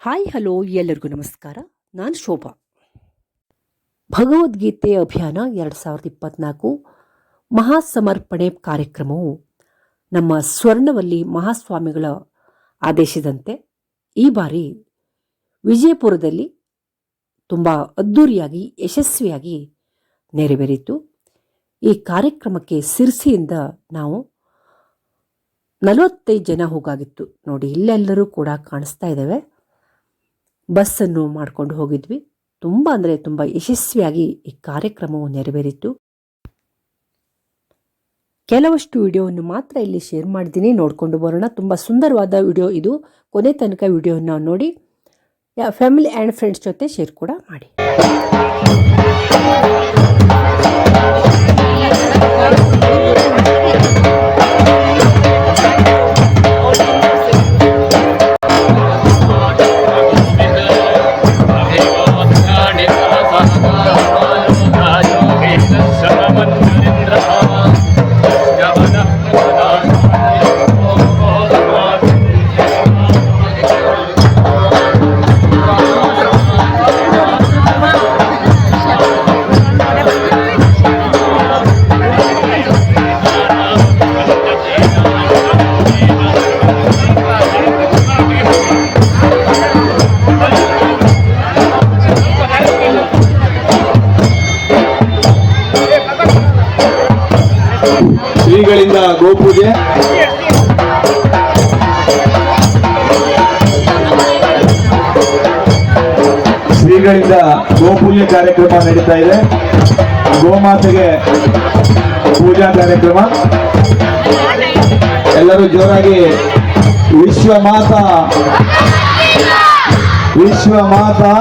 Hi hello ಎಲ್ಲರಿಗೂ ನಮಸ್ಕಾರ. ನಾನು ಶೋಭಾ. ಭಗವದ್ಗೀತೆ ಅಭಿಯಾನ 2024 ಮಹಾಸಮರ್ಪಣೆ ಕಾರ್ಯಕ್ರಮವು ನಮ್ಮ ಸ್ವರ್ಣವಲ್ಲಿ ಮಹಾಸ್ವಾಮಿಗಳ ಆದೇಶದಂತೆ ಈ ಬಾರಿ ವಿಜಯಪುರದಲ್ಲಿ ತುಂಬ ಅದ್ಧೂರಿಯಾಗಿ ಯಶಸ್ವಿಯಾಗಿ ನೆರವೇರಿತು. ಈ ಕಾರ್ಯಕ್ರಮಕ್ಕೆ ಸಿರ್ಸಿಯಿಂದ ನಾವು 45 ಜನ ಹೋಗಾಗಿತ್ತು. ನೋಡಿ, ಇಲ್ಲೆಲ್ಲರೂ ಕೂಡ ಕಾಣಿಸ್ತಾ ಇದ್ದಾವೆ. ಬಸ್ಸನ್ನು ಮಾಡಿಕೊಂಡು ಹೋಗಿದ್ವಿ. ತುಂಬ ಅಂದರೆ ತುಂಬ ಯಶಸ್ವಿಯಾಗಿ ಈ ಕಾರ್ಯಕ್ರಮವು ನೆರವೇರಿತು. ಕೆಲವಷ್ಟು ವಿಡಿಯೋವನ್ನು ಮಾತ್ರ ಇಲ್ಲಿ ಶೇರ್ ಮಾಡಿದ್ದೀನಿ, ನೋಡಿಕೊಂಡು ಬರೋಣ. ತುಂಬ ಸುಂದರವಾದ ವಿಡಿಯೋ ಇದು. ಕೊನೆ ತನಕ ವಿಡಿಯೋನ ನೋಡಿ, ಫ್ಯಾಮಿಲಿ ಆ್ಯಂಡ್ ಫ್ರೆಂಡ್ಸ್ ಜೊತೆ ಶೇರ್ ಕೂಡ ಮಾಡಿ. ಶ್ರೀಗಳಿಂದ ಗೋಪೂಜೆ, ಶ್ರೀಗಳಿಂದ ಗೋಪೂಜೆ ಕಾರ್ಯಕ್ರಮ ನಡೀತಾ ಇದೆ. ಗೋಮಾತೆಗೆ ಪೂಜಾ ಕಾರ್ಯಕ್ರಮ. ಎಲ್ಲರೂ ಜೋರಾಗಿ ವಿಶ್ವಮಾತಾ ವಿಶ್ವಮಾತಾ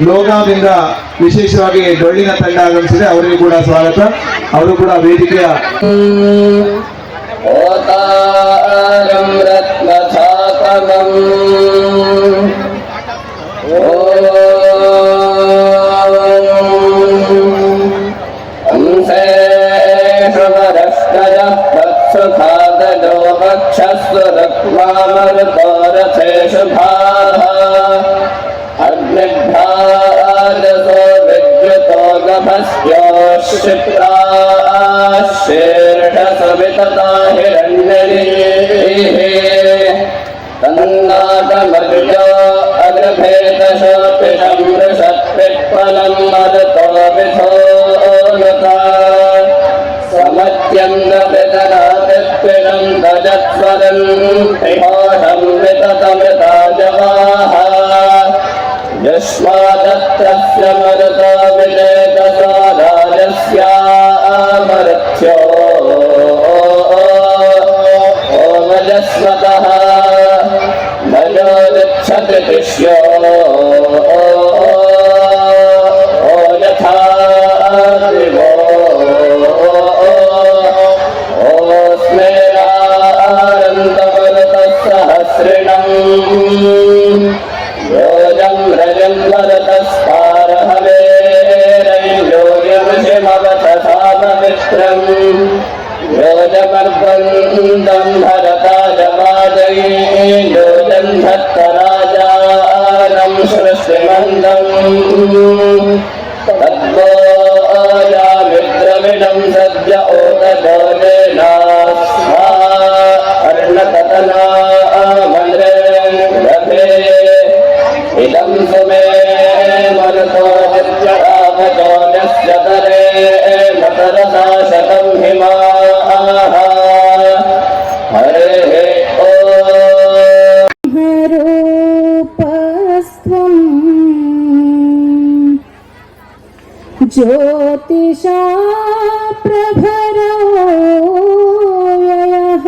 ಲೋಗಾದಿಂದ ವಿಶೇಷವಾಗಿ ಡೊಳ್ಳಿನ ತಂಡ ಆಗಮಿಸಿದೆ. ಅವರಿಗೂ ಕೂಡ ಸ್ವಾಗತ. ಅವರು ಕೂಡ ವೇದಿಕೆಯ ಯಸ್ಮಾದತ್ರಸ್ಯ ಮರುತ ವಿಜಯಕಸಾರಾಜಸ್ಯ ಅಮರಥ್ಯೋ ಓಮಜಸ್ವತಃ ನಜೋ ಗಚ್ಚತಿ ಶಿಷ್ಯೋ ಯಥಾ ದಿವೋ ಓಸ್ಮೇರಾನಂದಮರುತಃ ಸಹಸ್ರಿಣಂ ಯೋಜಂ ರಜಂ ವರತಸ್ಪಾರಹವೇರೈಯೋರ್ಯಮೃಷಿಮವತಸಾಮಮಿತ್ರಂ ಯೋಜಮರ್ಬಂಧಂ ಭರತಾಜವಾಜೈ ಯೋಜಂ ಭಕ್ತರಾಜಾನಂ ಸೃಷ್ಟಿಮಂದಂ ತದ್ವೋಯಾಮಿದ್ರವಿಣಂ ಸದ್ಯ ಓತಜೋಜೇನಾಸ್ಮಾ ಅರ್ಣತತನಾ ಮಂದ್ರೇ ರಭೇ ಇದಂ ಸುಮೇ ಮರುತೋ ದಿತ್ಯರಾಮಚೋಜಸ್ಯ ತರೇ ಮತರಸಾ ಶತಂ ಹಿಮಾಹ ಹರೇ ರೂಪಸ್ತ್ವಂ ಜ್ಯೋತಿಷಾ ಪ್ರಭರೋ ಯಯಃ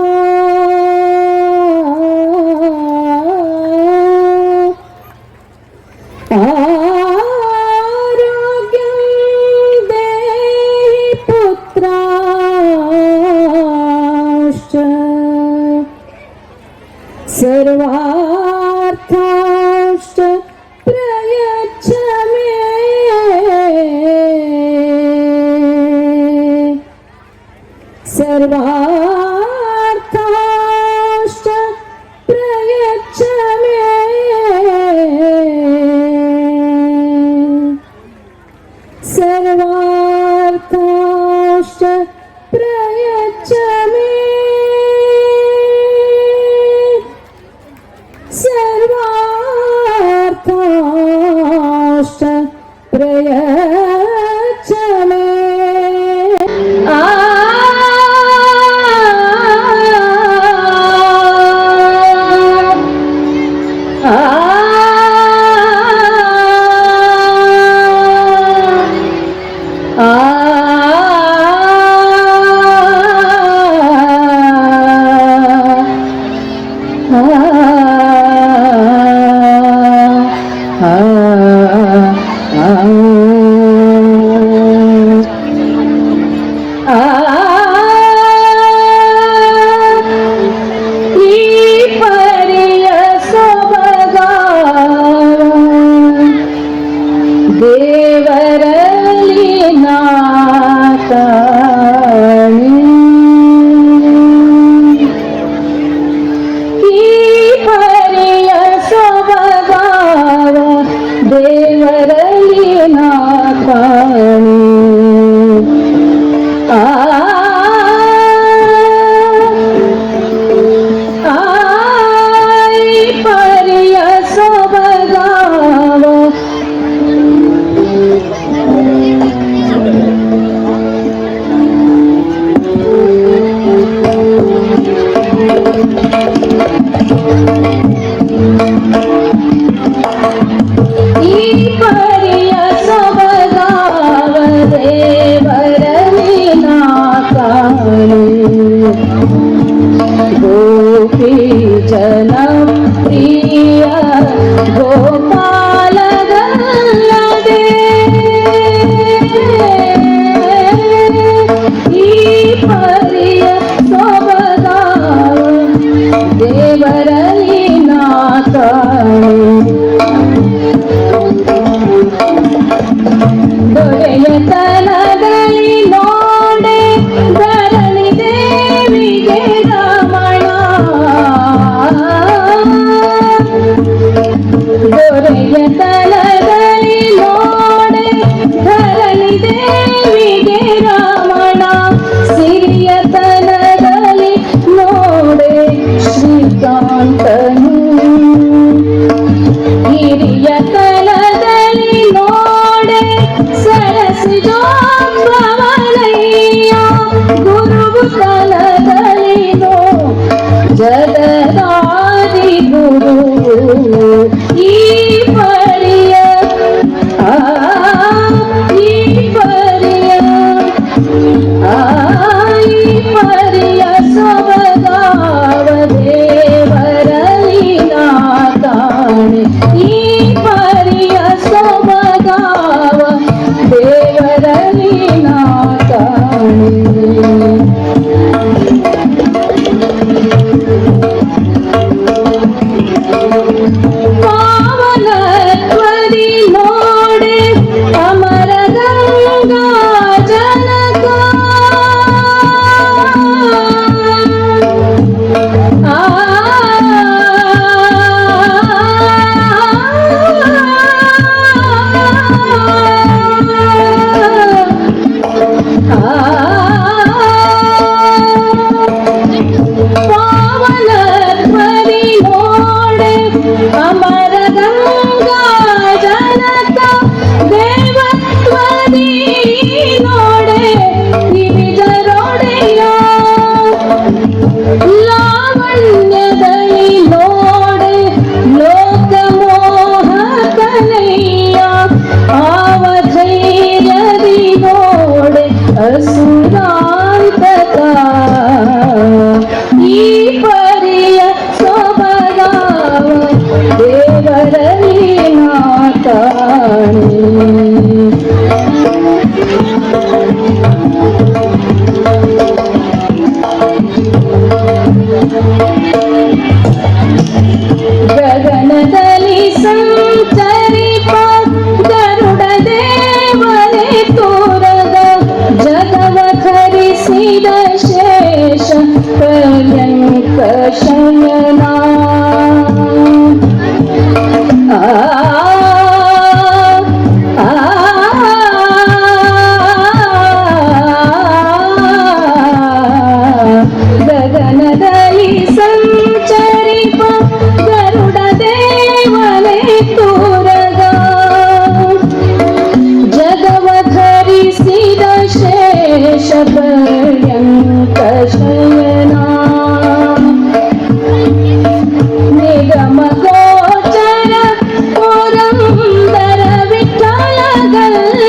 ದೊರೆಯ ತಲದಲ್ಲಿ ನೋಡೆ ಧರಣಿ ದೇವಿಗೆ ರಾಮಣ ಸಿರಿಯ ತಲದಲ್ಲಿ ನೋಡೆ ಶ್ರೀಕಾಂತನು ಹಿರಿಯ ತಲದಲ್ಲಿ ನೋಡೆ ಸರಸಿ ಜೋಂಬವನಯ್ಯ ಗುರುವು ತಲದಲ್ಲಿ ನೋ ಜಗದಾದಿ ಗುರು ಈ ಪರಿಯ ಈ ಪರಿಯ ಈ ಪರಿಯ ಸೊಬಗಾವ ದೇವರಲ್ಲಿ ನಾ ಕಾಣೆ ಈ ಪರಿಯ ಸೊಬಗಾವ ದೇವರಲ್ಲಿ ನಾ ಕಾಣೆ ಪಾವನತ್ವದಿ ನೋಡೆ ಅಮರ ಗಂಗಾ ಜನಕ ಪಾವನತ್ವದಿ ನೋಡೆ ಅಮರ ಗಂಗಾ ಜನಕ ದೇವತ್ವದಿ ನೋಡೆ ನಿಜರೊಡೆಯ ಲಾವಣ್ಯದಲ್ಲಿ ನೋಡೆ ಲೋಕಮೋಹಕನಯ್ಯ ಆವಧೈರ್ಯದಿ ನೋಡೆ ಅಸುರಾಂತಕ ಈ ಪರಿಯ ಸೊಬಗಾವ ದೇವರಲ್ಲಿ ನಾ ಕಾಣೆ ಗಗನದಲ್ಲಿ ಸಂಚರಿಪ ಗರುಡ ದೇವನೇ ತೋರದ ಜಗವ ಧರಿಸಿದ ಶೇಷ ಪರ್ಯಂಕ ಶಯನ ಗಗನದಲ್ಲಿ ಸಂಚರಿಪ ಗರುಡ ದೇವನೇ ತೋರದ ಜಗವ ಧರಿಸಿದ ಶೇಷ ಪರ್ಯಂಕ ಶಯನ ನಿಗಮ ಗೋಚರ ಪುರಂದರ ವಿಠಲಗಲ್ಲದೆ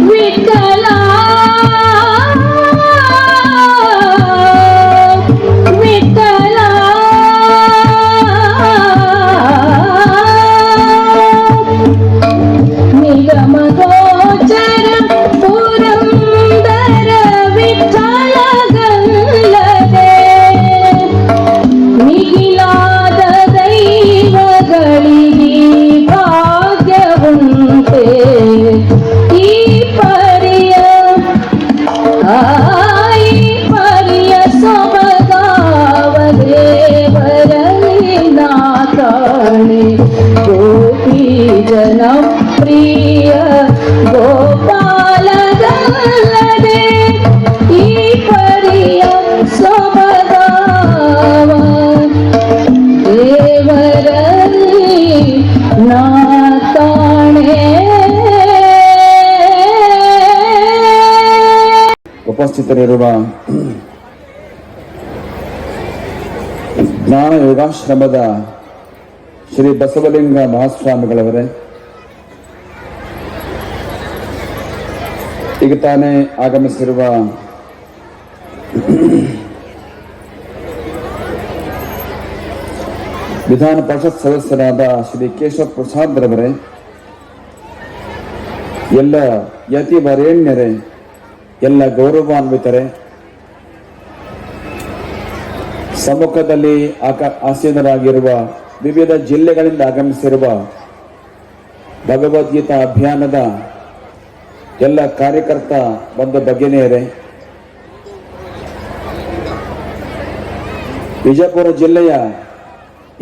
ವಿಠಲ ವಿಠಲ ನಿಗಮ ಗೋಚರ ಪುರಂದರ ವಿಠಲಗಲ್ಲದೆ ಮಿಗಿಲಾದ ದೈವಗಳಿಗೆ ಭಾಗ್ಯವುಂಟೆ ಈ ಪರಿಯ ಈ ಪರಿಯ ಸೊಬಗಾವ ದೇವರಲ್ಲಿ ನಾ ಕಾಣೆ ಗೋಪಿ ಜನಪ್ರಿಯ ಗೋಪಾಲಗಲ್ಲದೆ ಈ ಪರಿಯ ಸೊಬಗಾವ ದೇವರಲ್ಲಿ ನಾ ಕಾಣೆ. ಉಪಸ್ಥಿತರಿರುವ ಜ್ಞಾನ ಯೋಗಾಶ್ರಮದ ಶ್ರೀ ಬಸವಲಿಂಗ ಮಹಾಸ್ವಾಮಿಗಳವರೇ, ಈಗ ತಾನೇ ಆಗಮಿಸಿರುವ ವಿಧಾನ ಪರಿಷತ್ ಸದಸ್ಯರಾದ ಶ್ರೀ ಕೇಶವ ಪ್ರಸಾದ್ ರವರೇ, ಎಲ್ಲ ಯತಿ ವರೇಣ್ಯರೇ, ಎಲ್ಲ ಗೌರವಾನ್ವಿತರೇ, ಸಮ್ಮುಖದಲ್ಲಿ ಆಸೀನರಾಗಿರುವ ವಿವಿಧ ಜಿಲ್ಲೆಗಳಿಂದ ಆಗಮಿಸಿರುವ ಭಗವದ್ಗೀತಾ ಅಭಿಯಾನದ ಎಲ್ಲ ಕಾರ್ಯಕರ್ತ ಬಂಧು ಭಗಿನಿಯರೇ, ವಿಜಯಪುರ ಜಿಲ್ಲೆಯ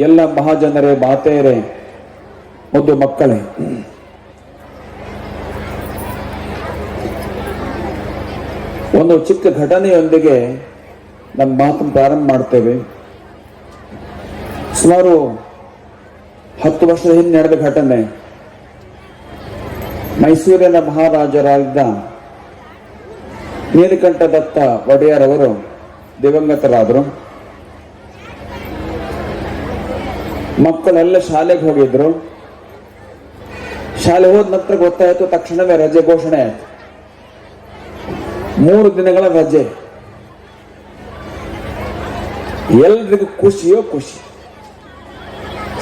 ಎಲ್ಲ ಮಹಾಜನರೇ, ಮಾತೆಯರೇ, ಮುದ್ದು ಮಕ್ಕಳೇ, ಒಂದು ಚಿಕ್ಕ ಘಟನೆಯೊಂದಿಗೆ ನಮ್ಮ ಮಾತನ್ನು ಪ್ರಾರಂಭ ಮಾಡ್ತೇವೆ. ಸುಮಾರು 10 ವರ್ಷದ ಹಿಂದೆ ನಡೆದ ಘಟನೆ. ಮೈಸೂರಿನ ಮಹಾರಾಜರಾಗಿದ್ದ ನೀಲಕಂಠ ದತ್ತ ಒಡೆಯರ್ ಅವರು ದಿವಂಗತರಾದರು. ಮಕ್ಕಳೆಲ್ಲ ಶಾಲೆಗೆ ಹೋಗಿದ್ರು. ಶಾಲೆ ಹೋದ ನಂತರ ಗೊತ್ತಾಯ್ತು, ತಕ್ಷಣವೇ ರಜೆ ಘೋಷಣೆ ಆಯ್ತು. 3 ದಿನಗಳ ರಜೆ. ಎಲ್ರಿಗೂ ಖುಷಿಯೋ ಖುಷಿ.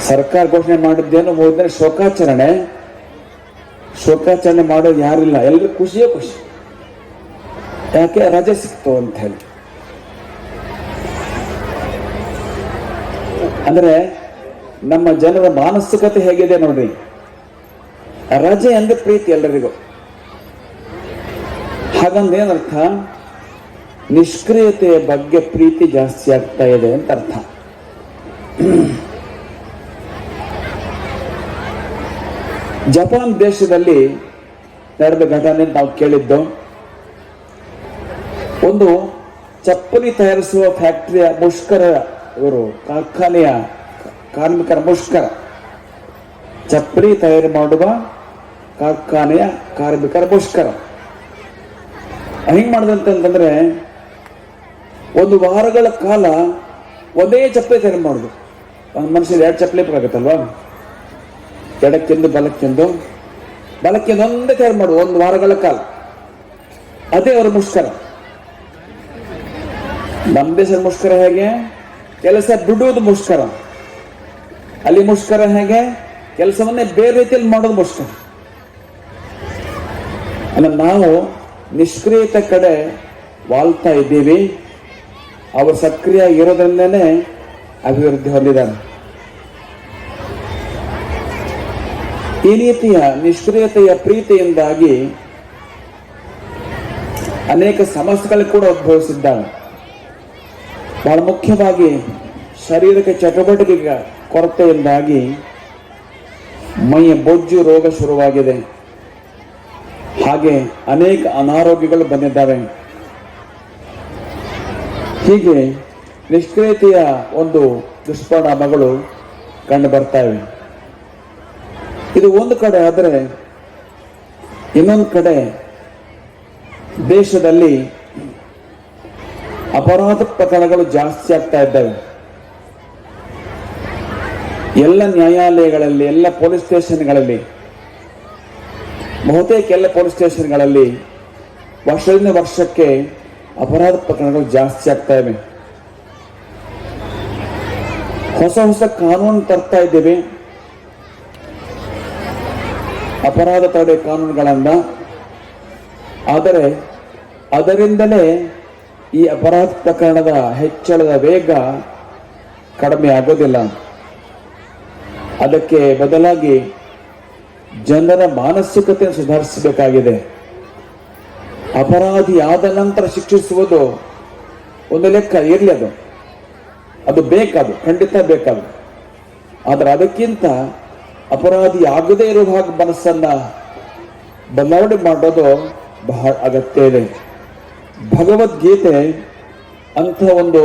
ಸರ್ಕಾರ ಘೋಷಣೆ ಮಾಡಿದ್ದೇನು 3 ದಿನ ಶೋಕಾಚರಣೆ ಮಾಡೋದು ಯಾರಿಲ್ಲ, ಎಲ್ರಿಗೂ ಖುಷಿಯೋ ಖುಷಿ. ಯಾಕೆ? ರಜೆ ಸಿಕ್ತು ಅಂತ ಹೇಳಿ. ಅಂದ್ರೆ ನಮ್ಮ ಜನರ ಮಾನಸಿಕತೆ ಹೇಗಿದೆ ನೋಡ್ರಿ. ರಜೆ ಅಂದ್ರೆ ಪ್ರೀತಿ ಎಲ್ಲರಿಗೂ. ಹಾಗಂದ್ರೆ ಏನರ್ಥ? ನಿಷ್ಕ್ರಿಯತೆಯ ಬಗ್ಗೆ ಪ್ರೀತಿ ಜಾಸ್ತಿ ಆಗ್ತಾ ಇದೆ ಅಂತ ಅರ್ಥ. ಜಪಾನ್ ದೇಶದಲ್ಲಿ ನಡೆದ ಘಟನೆ ನಾವು ಕೇಳಿದ್ದು. ಒಂದು ಚಪ್ಪಲಿ ತಯಾರಿಸುವ ಫ್ಯಾಕ್ಟರಿಯ ಮುಷ್ಕರ, ಇವರು ಕಾರ್ಖಾನೆಯ ಕಾರ್ಮಿಕರ ಮುಷ್ಕರ, ಚಪ್ಪಲಿ ತಯಾರು ಮಾಡುವ ಕಾರ್ಖಾನೆಯ ಕಾರ್ಮಿಕರ ಮುಷ್ಕರ. ಹೆಂಗ್ ಮಾಡಿದಂತಂದ್ರೆ 1 ವಾರಗಳ ಕಾಲ ಒಂದೇ ಚಪ್ಪಲಿ ತಯಾರು ಮಾಡುದು. ಒಂದು ಮನುಷ್ಯರು 2 ಚಪ್ಪಲಿ ಬೇಕಾಗತ್ತಲ್ವಾ? ಎಡಕ್ಕೆಂದು ಬಲಕ್ಕೆಂದು ಒಂದೇ ತಯಾರು ಮಾಡುದು 1 ವಾರಗಳ ಕಾಲ. ಅದೇ ಅವರ ಮುಷ್ಕರ. ನಮ್ಮ ದೇಶದ ಮುಷ್ಕರ ಹೇಗೆ? ಕೆಲಸ ಬಿಡುವುದು ಮುಷ್ಕರ. ಅಲ್ಲಿ ಮುಷ್ಕರ ಹೇಗೆ? ಕೆಲಸವನ್ನೇ ಬೇರೆ ರೀತಿಯಲ್ಲಿ ಮಾಡೋದು ಮುಷ್ಕರ. ನಾವು ನಿಷ್ಕ್ರಿಯತೆ ಕಡೆ ವಾಲ್ತಾ ಇದ್ದೀವಿ. ಅವರು ಸಕ್ರಿಯ ಇರೋದ್ರಿಂದನೇ ಅಭಿವೃದ್ಧಿ ಹೊಂದಿದ್ದಾರೆ. ಈ ರೀತಿಯ ನಿಷ್ಕ್ರಿಯತೆಯ ಪ್ರೀತಿಯಿಂದಾಗಿ ಅನೇಕ ಸಮಸ್ಯೆಗಳು ಕೂಡ ಉದ್ಭವಿಸಿದ್ದಾವೆ. ಬಹಳ ಮುಖ್ಯವಾಗಿ ಶರೀರಕ್ಕೆ ಚಟುವಟಿಕೆ ಕೊರತೆಯಿಂದಾಗಿ ಮೈಯ ಬೊಜ್ಜು ರೋಗ ಶುರುವಾಗಿದೆ. ಹಾಗೆ ಅನೇಕ ಅನಾರೋಗ್ಯಗಳು ಬಂದಿದ್ದಾವೆ. ಹೀಗೆ ನಿಷ್ಕ್ರಿಯತೆಯ ಒಂದು ದುಷ್ಪರಿಣಾಮಗಳು ಕಂಡು ಬರ್ತಾವೆ. ಇದು ಒಂದು ಕಡೆ ಆದರೆ, ಇನ್ನೊಂದು ಕಡೆ ದೇಶದಲ್ಲಿ ಅಪರಾಧ ಪ್ರಕರಣಗಳು ಜಾಸ್ತಿ ಆಗ್ತಾ ಇದ್ದಾವೆ. ಎಲ್ಲ ನ್ಯಾಯಾಲಯಗಳಲ್ಲಿ, ಎಲ್ಲ ಪೊಲೀಸ್ ಸ್ಟೇಷನ್ಗಳಲ್ಲಿ, ಬಹುತೇಕ ಎಲ್ಲ ಪೊಲೀಸ್ ಸ್ಟೇಷನ್ಗಳಲ್ಲಿ ವರ್ಷದಿಂದ ವರ್ಷಕ್ಕೆ ಅಪರಾಧ ಪ್ರಕರಣಗಳು ಜಾಸ್ತಿ ಆಗ್ತಾ ಇವೆ. ಹೊಸ ಕಾನೂನು ತರ್ತಾ ಇದ್ದೇವೆ, ಅಪರಾಧ ತಡೆ ಕಾನೂನುಗಳನ್ನ. ಆದರೆ ಅದರಿಂದಲೇ ಈ ಅಪರಾಧ ಪ್ರಕರಣದ ಹೆಚ್ಚಳದ ವೇಗ ಕಡಿಮೆ ಆಗೋದಿಲ್ಲ. ಅದಕ್ಕೆ ಬದಲಾಗಿ ಜನರ ಮಾನಸಿಕತೆಯನ್ನು ಸುಧಾರಿಸಬೇಕಾಗಿದೆ. ಅಪರಾಧಿ ಆದ ನಂತರ ಶಿಕ್ಷಿಸುವುದು ಒಂದು ಲೆಕ್ಕ ಇರಲಿ, ಅದು ಬೇಕಾದು, ಖಂಡಿತ ಬೇಕಾದು. ಆದರೆ ಅದಕ್ಕಿಂತ ಅಪರಾಧಿ ಆಗದೇ ಇರುವ ಹಾಗೆ ಮನಸ್ಸನ್ನ ಬದಲಾವಣೆ ಮಾಡೋದು ಬಹಳ ಅಗತ್ಯ ಇದೆ. ಭಗವದ್ಗೀತೆ ಅಂಥ ಒಂದು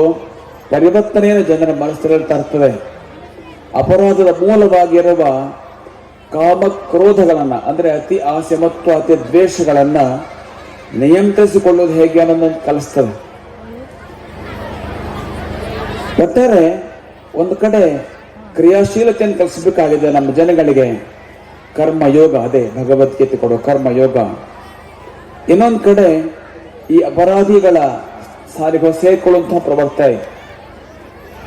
ಪರಿವರ್ತನೆಯನ್ನು ಜನರ ಮನಸ್ಸಿನಲ್ಲಿ ತರ್ತದೆ. ಅಪರಾಧದ ಮೂಲವಾಗಿರುವ ಕಾಮ ಕ್ರೋಧಗಳನ್ನ, ಅಂದ್ರೆ ಅತಿ ಆಸೆ ಮತ್ತು ಅತಿ ದ್ವೇಷಗಳನ್ನ ನಿಯಂತ್ರಿಸಿಕೊಳ್ಳುವುದು ಹೇಗೆ ಅನ್ನೋದನ್ನು ಕಲಿಸ್ತದೆ. ಒಟ್ಟಾರೆ ಒಂದು ಕಡೆ ಕ್ರಿಯಾಶೀಲತೆಯನ್ನು ಕಲಿಸಬೇಕಾಗಿದೆ ನಮ್ಮ ಜನಗಳಿಗೆ. ಕರ್ಮಯೋಗ, ಅದೇ ಭಗವದ್ಗೀತೆ ಕೊಡೋ ಕರ್ಮಯೋಗ. ಇನ್ನೊಂದು ಕಡೆ ಈ ಅಪರಾಧಿಗಳ ಸಾರಿಗೆ ಸೇರಿಕೊಳ್ಳುವಂತಹ ಪ್ರವೃತ್ತಿ,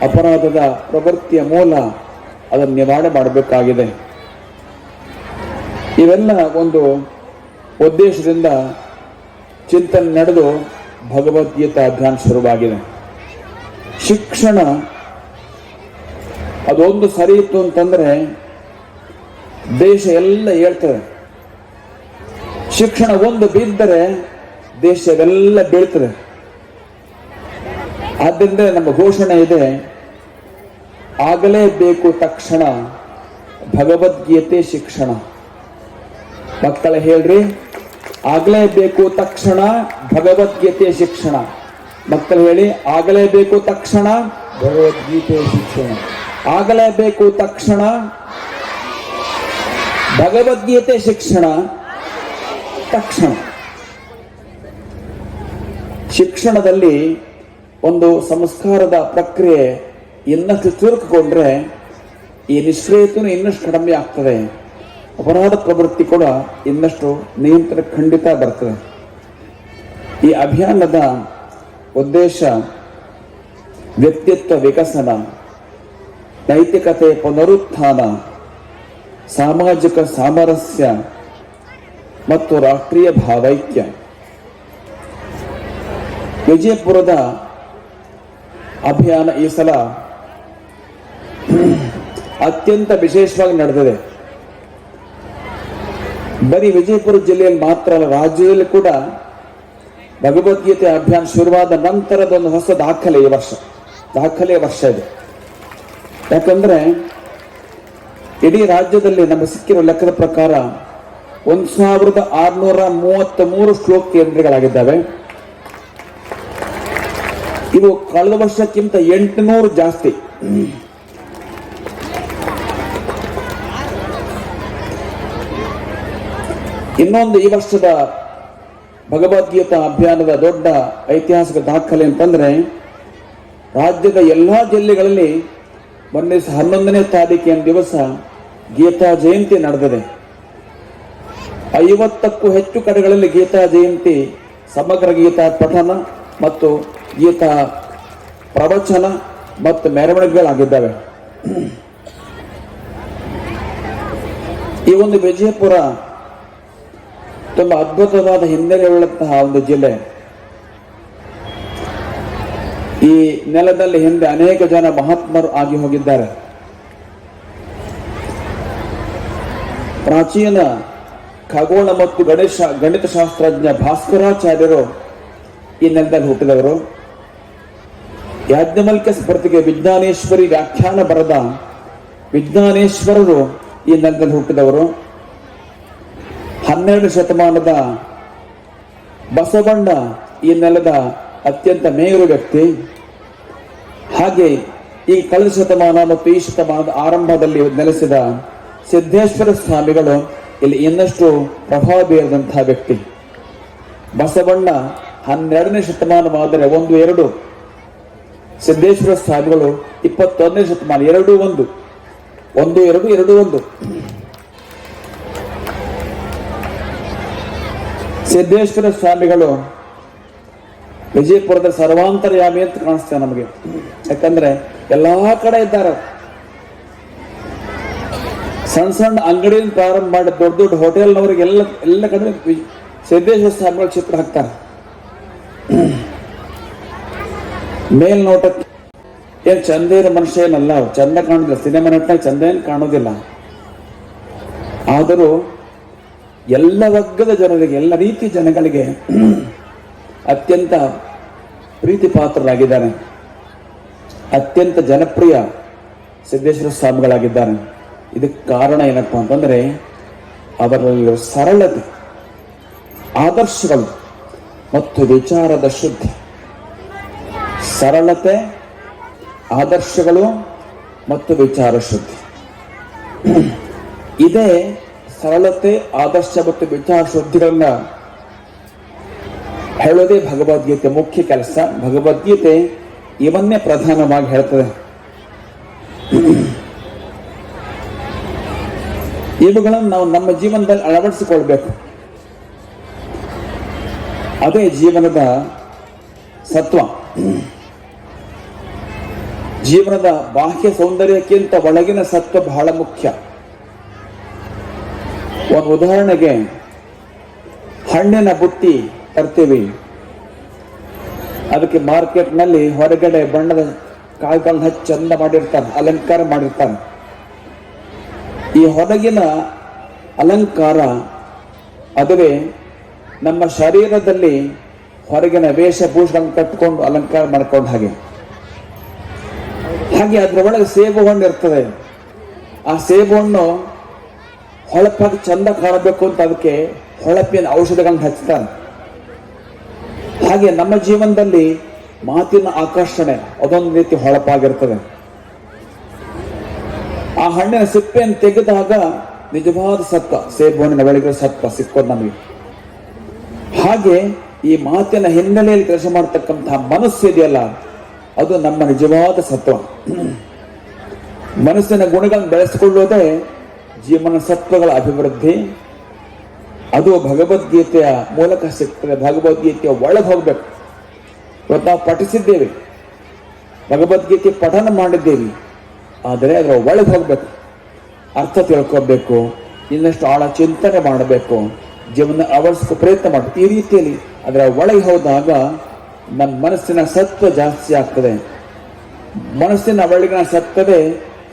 ಅಪರಾಧದ ಪ್ರವೃತ್ತಿಯ ಮೂಲ, ಅದನ್ನು ನಿವಾರಣೆ ಮಾಡಬೇಕಾಗಿದೆ. ಇವೆಲ್ಲ ಒಂದು ಉದ್ದೇಶದಿಂದ ಚಿಂತನೆ ನಡೆದು ಭಗವದ್ಗೀತಾ ಅಧ್ಯಯನ ಶುರುವಾಗಿದೆ. ಶಿಕ್ಷಣ ಅದೊಂದು ಸರಿ ಇತ್ತು ಅಂತಂದ್ರೆ ದೇಶ ಎಲ್ಲ ಹೇಳ್ತದೆ. ಶಿಕ್ಷಣ ಒಂದು ಬಿದ್ದರೆ ದೇಶವೆಲ್ಲ ಬೀಳ್ತದೆ. ಆದ್ದರಿಂದ ನಮ್ಮ ಘೋಷಣೆ ಇದೆ, ಆಗಲೇಬೇಕು ತಕ್ಷಣ ಭಗವದ್ಗೀತೆ ಶಿಕ್ಷಣ. ಮಕ್ಕಳ ಹೇಳ್ರಿ, ಆಗಲೇಬೇಕು ತಕ್ಷಣ ಭಗವದ್ಗೀತೆ ಶಿಕ್ಷಣ. ಮಕ್ಕಳು ಹೇಳಿ, ಆಗಲೇಬೇಕು ತಕ್ಷಣ ಭಗವದ್ಗೀತೆ ಶಿಕ್ಷಣ. ಆಗಲೇಬೇಕು ತಕ್ಷಣ ಭಗವದ್ಗೀತೆ ಶಿಕ್ಷಣ. ತಕ್ಷಣ ಶಿಕ್ಷಣದಲ್ಲಿ ಒಂದು ಸಂಸ್ಕಾರದ ಪ್ರಕ್ರಿಯೆ ಇನ್ನಷ್ಟು ಚುರುಕುಗೊಂಡ್ರೆ ಈ ನಿಷ್ಕ್ರಿಯತೆಯೂ ಇನ್ನಷ್ಟು ಕಡಿಮೆ ಆಗ್ತದೆ. ಅಪರಾಧ ಪ್ರವೃತ್ತಿ ಕೂಡ ಇನ್ನಷ್ಟು ನಿಯಂತ್ರಣ ಖಂಡಿತ ಬರ್ತದೆ. ಈ ಅಭಿಯಾನದ ಉದ್ದೇಶ ವ್ಯಕ್ತಿತ್ವ ವಿಕಸನ, ನೈತಿಕತೆ ಪುನರುತ್ಥಾನ, ಸಾಮಾಜಿಕ ಸಾಮರಸ್ಯ ಮತ್ತು ರಾಷ್ಟ್ರೀಯ ಭಾವೈಕ್ಯ. ವಿಜಯಪುರದ ಅಭಿಯಾನ ಈ ಸಲ ಅತ್ಯಂತ ವಿಶೇಷವಾಗಿ ನಡೆದಿದೆ. ಬರೀ ವಿಜಯಪುರ ಜಿಲ್ಲೆಯಲ್ಲಿ ಮಾತ್ರ ಅಲ್ಲ, ರಾಜ್ಯದಲ್ಲಿ ಕೂಡ ಭಗವದ್ಗೀತೆ ಅಭಿಯಾನ ಶುರುವಾದ ನಂತರದ ಒಂದು ಹೊಸ ದಾಖಲೆ ಈ ವರ್ಷ, ದಾಖಲೆಯ ವರ್ಷ ಇದೆ. ಯಾಕಂದ್ರೆ ಇಡೀ ರಾಜ್ಯದಲ್ಲಿ ನಮ್ಮ ಸಿಕ್ಕಿರೋ ಲೆಕ್ಕದ ಪ್ರಕಾರ 1633 ಶ್ಲೋಕ ಕೇಂದ್ರಗಳಾಗಿದ್ದಾವೆ. ಇವು ಕಳೆದ ವರ್ಷಕ್ಕಿಂತ 800 ಜಾಸ್ತಿ. ಇನ್ನೊಂದು ಈ ವರ್ಷದ ಭಗವದ್ಗೀತಾ ಅಭಿಯಾನದ ದೊಡ್ಡ ಐತಿಹಾಸಿಕ ದಾಖಲೆ ಅಂತಂದ್ರೆ, ರಾಜ್ಯದ ಎಲ್ಲಾ ಜಿಲ್ಲೆಗಳಲ್ಲಿ ಮೊನ್ನೆ 11ನೇ ತಾರೀಕಿನ ದಿವಸ ಗೀತಾ ಜಯಂತಿ ನಡೆದಿದೆ. 50ಕ್ಕೂ ಹೆಚ್ಚು ಕಡೆಗಳಲ್ಲಿ ಗೀತಾ ಜಯಂತಿ ಸಮಗ್ರ ಗೀತಾ ಪಠನ ಮತ್ತು ಗೀತಾ ಪ್ರವಚನ ಮತ್ತು ಮೆರವಣಿಗೆಗಳಾಗಿದ್ದಾವೆ. ಈ ಒಂದು ವಿಜಯಪುರ ತುಂಬಾ ಅದ್ಭುತವಾದ ಹಿನ್ನೆಲೆ ಉಳ್ಳಂತಹ ಒಂದು ಜಿಲ್ಲೆ. ಈ ನೆಲದಲ್ಲಿ ಹಿಂದೆ ಅನೇಕ ಜನ ಮಹಾತ್ಮರು ಆಗಿ ಹೋಗಿದ್ದಾರೆ. ಪ್ರಾಚೀನ ಖಗೋಳ ಮತ್ತು ಗಣಿತಶಾಸ್ತ್ರಜ್ಞ ಭಾಸ್ಕರಾಚಾರ್ಯರು ಈ ನೆಲದಲ್ಲಿ ಹುಟ್ಟಿದವರು. ಯಾಜ್ಞವಲ್ಕ್ಯ ಸ್ಮೃತಿಗೆ ವಿಜ್ಞಾನೇಶ್ವರಿ ವ್ಯಾಖ್ಯಾನ ಬರೆದ ವಿಜ್ಞಾನೇಶ್ವರರು ಈ ನೆಲದಲ್ಲಿ ಹುಟ್ಟಿದವರು. 12ನೇ ಶತಮಾನದ ಬಸವಣ್ಣ ಈ ನೆಲದ ಅತ್ಯಂತ ಮೇರು ವ್ಯಕ್ತಿ. ಹಾಗೆ ಈ ಕಳೆದ ಶತಮಾನ ಮತ್ತು ಈ ಶತಮಾನದ ಆರಂಭದಲ್ಲಿ ನೆಲೆಸಿದ ಸಿದ್ದೇಶ್ವರ ಸ್ವಾಮಿಗಳು ಇಲ್ಲಿ ಇನ್ನಷ್ಟು ಪ್ರಭಾವ ಬೀರಿದಂತಹ ವ್ಯಕ್ತಿ. ಬಸವಣ್ಣ 12ನೇ ಶತಮಾನವಾದರೆ 1-2, ಸಿದ್ದೇಶ್ವರ ಸ್ವಾಮಿಗಳು 21ನೇ ಶತಮಾನ 2-1, 1-2-2-1. ಸಿದ್ದೇಶ್ವರ ಸ್ವಾಮಿಗಳು ವಿಜಯಪುರದ ಸರ್ವಾಂತರ್ಯಾಮಿ ಅಂತ ಕಾಣಿಸ್ತೇವೆ ನಮಗೆ. ಯಾಕಂದ್ರೆ ಎಲ್ಲಾ ಕಡೆ ಇದ್ದಾರೆ. ಸಣ್ಣ ಸಣ್ಣ ಅಂಗಡಿಯಿಂದ ಪ್ರಾರಂಭ ಮಾಡಿ ದೊಡ್ಡ ದೊಡ್ಡ ಹೋಟೆಲ್ನವರಿಗೆ ಎಲ್ಲ ಕಡೆ ಸಿದ್ದೇಶ್ವರ ಸ್ವಾಮಿಗಳು ಚಿತ್ರ ಹಾಕ್ತಾರೆ. ಮೇಲ್ನೋಟಕ್ಕೆ ಏನ್ ಚಂದ ಇರೋ ಮನುಷ್ಯ ಏನಲ್ಲ, ಚಂದ ಕಾಣುದಿಲ್ಲ. ಸಿನಿಮಾ ನಟನಾಗ ಚಂದ ಏನು ಕಾಣೋದಿಲ್ಲ. ಆದರೂ ಎಲ್ಲ ವರ್ಗದ ಜನರಿಗೆ, ಎಲ್ಲ ರೀತಿ ಜನಗಳಿಗೆ ಅತ್ಯಂತ ಪ್ರೀತಿ ಪಾತ್ರರಾಗಿದ್ದಾನೆ. ಅತ್ಯಂತ ಜನಪ್ರಿಯ ಸಿದ್ದೇಶ್ವರ ಸ್ವಾಮಿಗಳಾಗಿದ್ದಾನೆ. ಇದಕ್ಕೆ ಕಾರಣ ಏನಪ್ಪಾ ಅಂತಂದ್ರೆ ಅವರಲ್ಲಿರುವ ಸರಳತೆ, ಆದರ್ಶಗಳು ಮತ್ತು ವಿಚಾರದ ಶುದ್ಧಿ. ಸರಳತೆ, ಆದರ್ಶಗಳು ಮತ್ತು ವಿಚಾರ ಶುದ್ಧಿ. ಇದೇ ಸರಳತೆ, ಆದರ್ಶ ಮತ್ತು ವಿಚಾರ ಶುದ್ಧಿಗಳನ್ನ ಹೇಳೋದೇ ಭಗವದ್ಗೀತೆ ಮುಖ್ಯ ಕೆಲಸ. ಭಗವದ್ಗೀತೆ ಇವನ್ನೇ ಪ್ರಧಾನವಾಗಿ ಹೇಳ್ತದೆ. ಇವುಗಳನ್ನು ನಾವು ನಮ್ಮ ಜೀವನದಲ್ಲಿ ಅಳವಡಿಸಿಕೊಳ್ಬೇಕು. ಅದೇ ಜೀವನದ ಸತ್ವ. ಜೀವನದ ಬಾಹ್ಯ ಸೌಂದರ್ಯಕ್ಕಿಂತ ಒಳಗಿನ ಸತ್ವ ಬಹಳ ಮುಖ್ಯ. ಒಂದು ಉದಾಹರಣೆಗೆ, ಹಣ್ಣಿನ ಬುಟ್ಟಿ ತರ್ತೀವಿ, ಅದಕ್ಕೆ ಮಾರ್ಕೆಟ್ನಲ್ಲಿ ಹೊರಗಡೆ ಬಣ್ಣದ ಕಾಳುಗಳನ್ನ ಹಚ್ಚಿ ಚಂದ ಮಾಡಿರ್ತಾರೆ, ಅಲಂಕಾರ ಮಾಡಿರ್ತಾರೆ. ಈ ಹೊರಗಿನ ಅಲಂಕಾರ ಅದುವೇ ನಮ್ಮ ಶರೀರದಲ್ಲಿ ಹೊರಗಿನ ವೇಷಭೂಷಣ ಕಟ್ಟಿಕೊಂಡು ಅಲಂಕಾರ ಮಾಡ್ಕೊಂಡು ಹಾಗೆ ಅದರ ಒಳಗೆ ಸೇಬು ಹಣ್ಣು ಇರ್ತದೆ. ಆ ಸೇಬು ಹಣ್ಣು ಹೊಳಪಾಗಿ ಚಂದ ಕಾಣಬೇಕು ಅಂತ ಅದಕ್ಕೆ ಹೊಳಪಿನ ಔಷಧಗಳನ್ನ ಹಚ್ತಾರೆ. ಹಾಗೆ ನಮ್ಮ ಜೀವನದಲ್ಲಿ ಮಾತಿನ ಆಕರ್ಷಣೆ ಅದೊಂದು ರೀತಿ ಹೊಳಪಾಗಿರ್ತದೆ. ಆ ಹಣ್ಣಿನ ಸಿಪ್ಪೆಯನ್ನು ತೆಗೆದಾಗ ನಿಜವಾದ ಸತ್ವ, ಸೇಬು ಹಣ್ಣಿನ ಒಳಗಿರೋ ಸತ್ವ ಸಿಕ್ಕೋದು ನಮಗೆ. ಹಾಗೆ ಈ ಮಾತಿನ ಹಿನ್ನೆಲೆಯಲ್ಲಿ ಕೆಲಸ ಮಾಡತಕ್ಕಂತಹ ಮನಸ್ಸು ಇದೆಯಲ್ಲ, ಅದು ನಮ್ಮ ನಿಜವಾದ ಸತ್ವ. ಮನಸ್ಸಿನ ಗುಣಗಳನ್ನು ಬೆಳೆಸಿಕೊಳ್ಳುವುದೇ ಜೀವನ ಸತ್ವಗಳ ಅಭಿವೃದ್ಧಿ. ಅದು ಭಗವದ್ಗೀತೆಯ ಮೂಲಕ ಸಿಗ್ತದೆ. ಭಗವದ್ಗೀತೆಯ ಒಳಗೆ ಹೋಗ್ಬೇಕು. ಇವತ್ತು ನಾವು ಪಠಿಸಿದ್ದೇವೆ, ಭಗವದ್ಗೀತೆ ಪಠನ ಮಾಡಿದ್ದೇವೆ, ಆದರೆ ಅದರ ಒಳಗೆ ಹೋಗ್ಬೇಕು, ಅರ್ಥ ತಿಳ್ಕೋಬೇಕು, ಇನ್ನಷ್ಟು ಆಳ ಚಿಂತನೆ ಮಾಡಬೇಕು, ಜೀವನ ಅಳವಡಿಸ್ಕೊ ಪ್ರಯತ್ನ ಮಾಡಬೇಕು. ಈ ರೀತಿಯಲ್ಲಿ ಅದರ ಒಳಗೆ ಹೋದಾಗ ನಮ್ಮ ಮನಸ್ಸಿನ ಸತ್ವ ಜಾಸ್ತಿ ಆಗ್ತದೆ. ಮನಸ್ಸಿನ ಒಳಗಿನ ಸತ್ವವೇ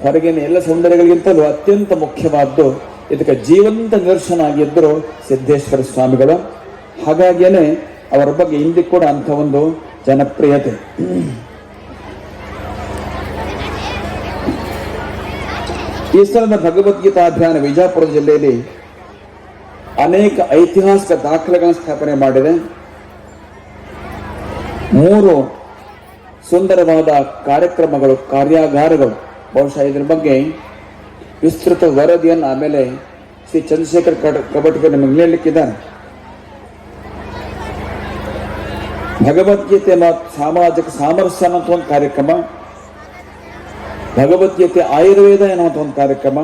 ಹೊರಗಿನ ಎಲ್ಲ ಸೌಂದರ್ಯಗಳಿಗಿಂತಲೂ ಅತ್ಯಂತ ಮುಖ್ಯವಾದ್ದು. ಇದಕ್ಕೆ ಜೀವಂತ ನಿದರ್ಶನ ಆಗಿದ್ದರು ಸಿದ್ದೇಶ್ವರ ಸ್ವಾಮಿಗಳು. ಹಾಗಾಗಿಯೇ ಅವರ ಬಗ್ಗೆ ಇಂದು ಕೂಡ ಅಂಥ ಒಂದು ಜನಪ್ರಿಯತೆ. ಈ ಸಲದ ಭಗವದ್ಗೀತಾ ಅಭಿಯಾನ ವಿಜಯಪುರ ಜಿಲ್ಲೆಯಲ್ಲಿ ಅನೇಕ ಐತಿಹಾಸಿಕ ದಾಖಲೆಗಳನ್ನು ಸ್ಥಾಪನೆ ಮಾಡಿದೆ. 3 ಸುಂದರವಾದ ಕಾರ್ಯಕ್ರಮಗಳು, ಕಾರ್ಯಾಗಾರಗಳು. ಬಹುಶಃ ಇದರ ಬಗ್ಗೆ ವಿಸ್ತೃತ ವರದಿಯನ್ನು ಆಮೇಲೆ ಶ್ರೀ ಚಂದ್ರಶೇಖರ್ ಕಬಟ್ಕರ್ ನಿಮಗೆ ನೀಡಲಿಕ್ಕಿದ್ದಾನೆ. ಭಗವದ್ಗೀತೆ ಮತ್ತು ಸಾಮಾಜಿಕ ಸಾಮರಸ್ಯ ಅನ್ನುವಂಥ ಒಂದು ಕಾರ್ಯಕ್ರಮ, ಭಗವದ್ಗೀತೆ ಆಯುರ್ವೇದ ಎನ್ನುವಂಥ ಒಂದು ಕಾರ್ಯಕ್ರಮ,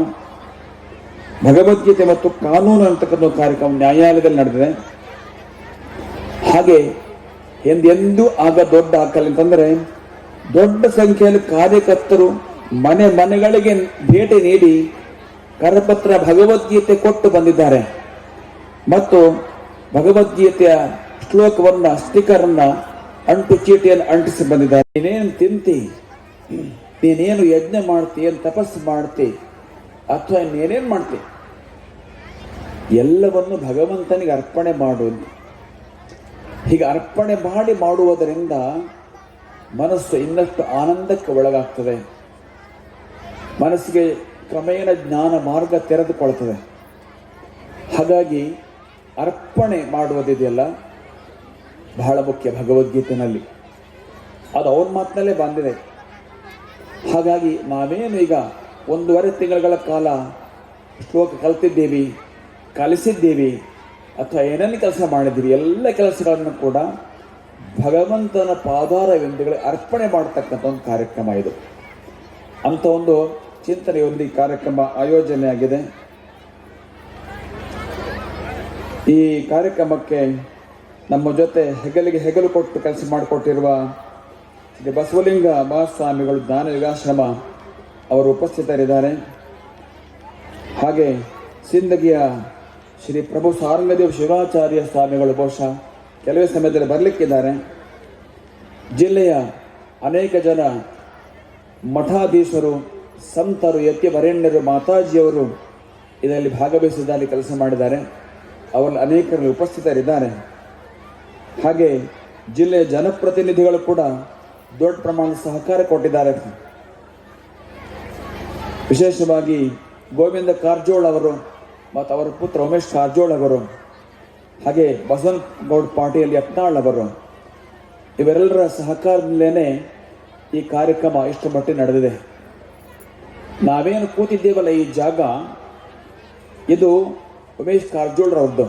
ಭಗವದ್ಗೀತೆ ಮತ್ತು ಕಾನೂನು ಅಂತಕ್ಕಂಥ ಒಂದು ಕಾರ್ಯಕ್ರಮ ನ್ಯಾಯಾಲಯದಲ್ಲಿ ನಡೆದಿದೆ. ಹಾಗೆ ಎಂದೆಂದೂ ಆಗ ದೊಡ್ಡ ಆಕಲ್ ಅಂತಂದ್ರೆ ದೊಡ್ಡ ಸಂಖ್ಯೆಯಲ್ಲಿ ಕಾರ್ಯಕರ್ತರು ಮನೆಗಳಿಗೆ ಭೇಟಿ ನೀಡಿ ಕರಪತ್ರ ಭಗವದ್ಗೀತೆ ಕೊಟ್ಟು ಬಂದಿದ್ದಾರೆ ಮತ್ತು ಭಗವದ್ಗೀತೆಯ ಶ್ಲೋಕವನ್ನ, ಸ್ಟಿಕರ್ ಅನ್ನ, ಅಂಟು ಚೀಟಿಯನ್ನು ಅಂಟಿಸಿ ಬಂದಿದ್ದಾರೆ. ನೀನೇನು ತಿಂತಿ, ನೀನೇನು ಯಜ್ಞ ಮಾಡ್ತಿ, ಏನು ತಪಸ್ಸು ಮಾಡ್ತಿ, ಅಥವಾ ಇನ್ನೇನೇನು ಮಾಡ್ತಿ, ಎಲ್ಲವನ್ನು ಭಗವಂತನಿಗೆ ಅರ್ಪಣೆ ಮಾಡುವುದು. ಹೀಗೆ ಅರ್ಪಣೆ ಮಾಡಿ ಮಾಡುವುದರಿಂದ ಮನಸ್ಸು ಇನ್ನಷ್ಟು ಆನಂದಕ್ಕೆ ಒಳಗಾಗ್ತದೆ. ಮನಸ್ಸಿಗೆ ಕ್ರಮೇಣ ಜ್ಞಾನ ಮಾರ್ಗ ತೆರೆದುಕೊಳ್ತದೆ. ಹಾಗಾಗಿ ಅರ್ಪಣೆ ಮಾಡುವುದಿದೆಯಲ್ಲ ಬಹಳ ಮುಖ್ಯ ಭಗವದ್ಗೀತೆಯಲ್ಲಿ. ಅದು ಅವನ ಮಾತಿನಲ್ಲೇ ಬಂದಿದೆ. ಹಾಗಾಗಿ ನಾವೇನು ಈಗ 1.5 ತಿಂಗಳ ಕಾಲ ಶ್ಲೋಕ ಕಲ್ತಿದ್ದೀವಿ, ಕಲಿಸಿದ್ದೀವಿ, ಅಥವಾ ಏನೇನು ಕೆಲಸ ಮಾಡಿದ್ದೀವಿ, ಎಲ್ಲ ಕೆಲಸಗಳನ್ನು ಕೂಡ ಭಗವಂತನ ಪಾದಾರವಿಂದಗಳಿಗೆ ಅರ್ಪಣೆ ಮಾಡತಕ್ಕಂಥ ಒಂದು ಕಾರ್ಯಕ್ರಮ ಇದು. ಅಂಥ ಒಂದು ಚಿಂತನೆಯೊಂದು ಈ ಕಾರ್ಯಕ್ರಮ ಆಯೋಜನೆಯಾಗಿದೆ. ಈ ಕಾರ್ಯಕ್ರಮಕ್ಕೆ ನಮ್ಮ ಜೊತೆ ಹೆಗಲಿಗೆ ಹೆಗಲು ಕೊಟ್ಟು ಕೆಲಸ ಮಾಡಿಕೊಟ್ಟಿರುವ ಶ್ರೀ ಬಸವಲಿಂಗ ಮಹಾಸ್ವಾಮಿಗಳು ಜ್ಞಾನ ಯುಗಾಶ್ರಮ ಅವರು ಉಪಸ್ಥಿತರಿದ್ದಾರೆ. ಹಾಗೆ ಸಿಂದಗಿಯ ಶ್ರೀ ಪ್ರಭು ಸಾರಂಗದೇವ ಶಿವಾಚಾರ್ಯ ಸ್ವಾಮಿಗಳು ಬಹುಶಃ ಕೆಲವೇ ಸಮಯದಲ್ಲಿ ಬರಲಿಕ್ಕಿದ್ದಾರೆ. ಜಿಲ್ಲೆಯ ಅನೇಕ ಜನ ಮಠಾಧೀಶರು, ಸಂತರು, ಯತಿ ವರೇಣ್ಯರು, ಮಾತಾಜಿಯವರು ಇದರಲ್ಲಿ ಭಾಗವಹಿಸಿದಲ್ಲಿ ಕೆಲಸ ಮಾಡಿದ್ದಾರೆ. ಅವರಲ್ಲಿ ಅನೇಕರಲ್ಲಿ ಉಪಸ್ಥಿತರಿದ್ದಾರೆ. ಹಾಗೆ ಜಿಲ್ಲೆಯ ಜನಪ್ರತಿನಿಧಿಗಳು ಕೂಡ ದೊಡ್ಡ ಪ್ರಮಾಣದ ಸಹಕಾರ ಕೊಟ್ಟಿದ್ದಾರೆ. ವಿಶೇಷವಾಗಿ ಗೋವಿಂದ ಕಾರಜೋಳ ಅವರು ಮತ್ತು ಅವರ ಪುತ್ರ ಉಮೇಶ್ ಕಾರಜೋಳ ಅವರು, ಹಾಗೆ ಬಸವನಗೌಡ ಪಾಟೀಲ್ ಯತ್ನಾಳ್ ಅವರು, ಇವರೆಲ್ಲರ ಸಹಕಾರದಲ್ಲೇ ಈ ಕಾರ್ಯಕ್ರಮ ಇಷ್ಟು ಮಟ್ಟಿಗೆ ನಡೆದಿದೆ. ನಾವೇನು ಕೂತಿದ್ದೇವಲ್ಲ ಈ ಜಾಗ, ಇದು ಉಮೇಶ್ ಕಾರಜೋಳರವ್ರದ್ದು.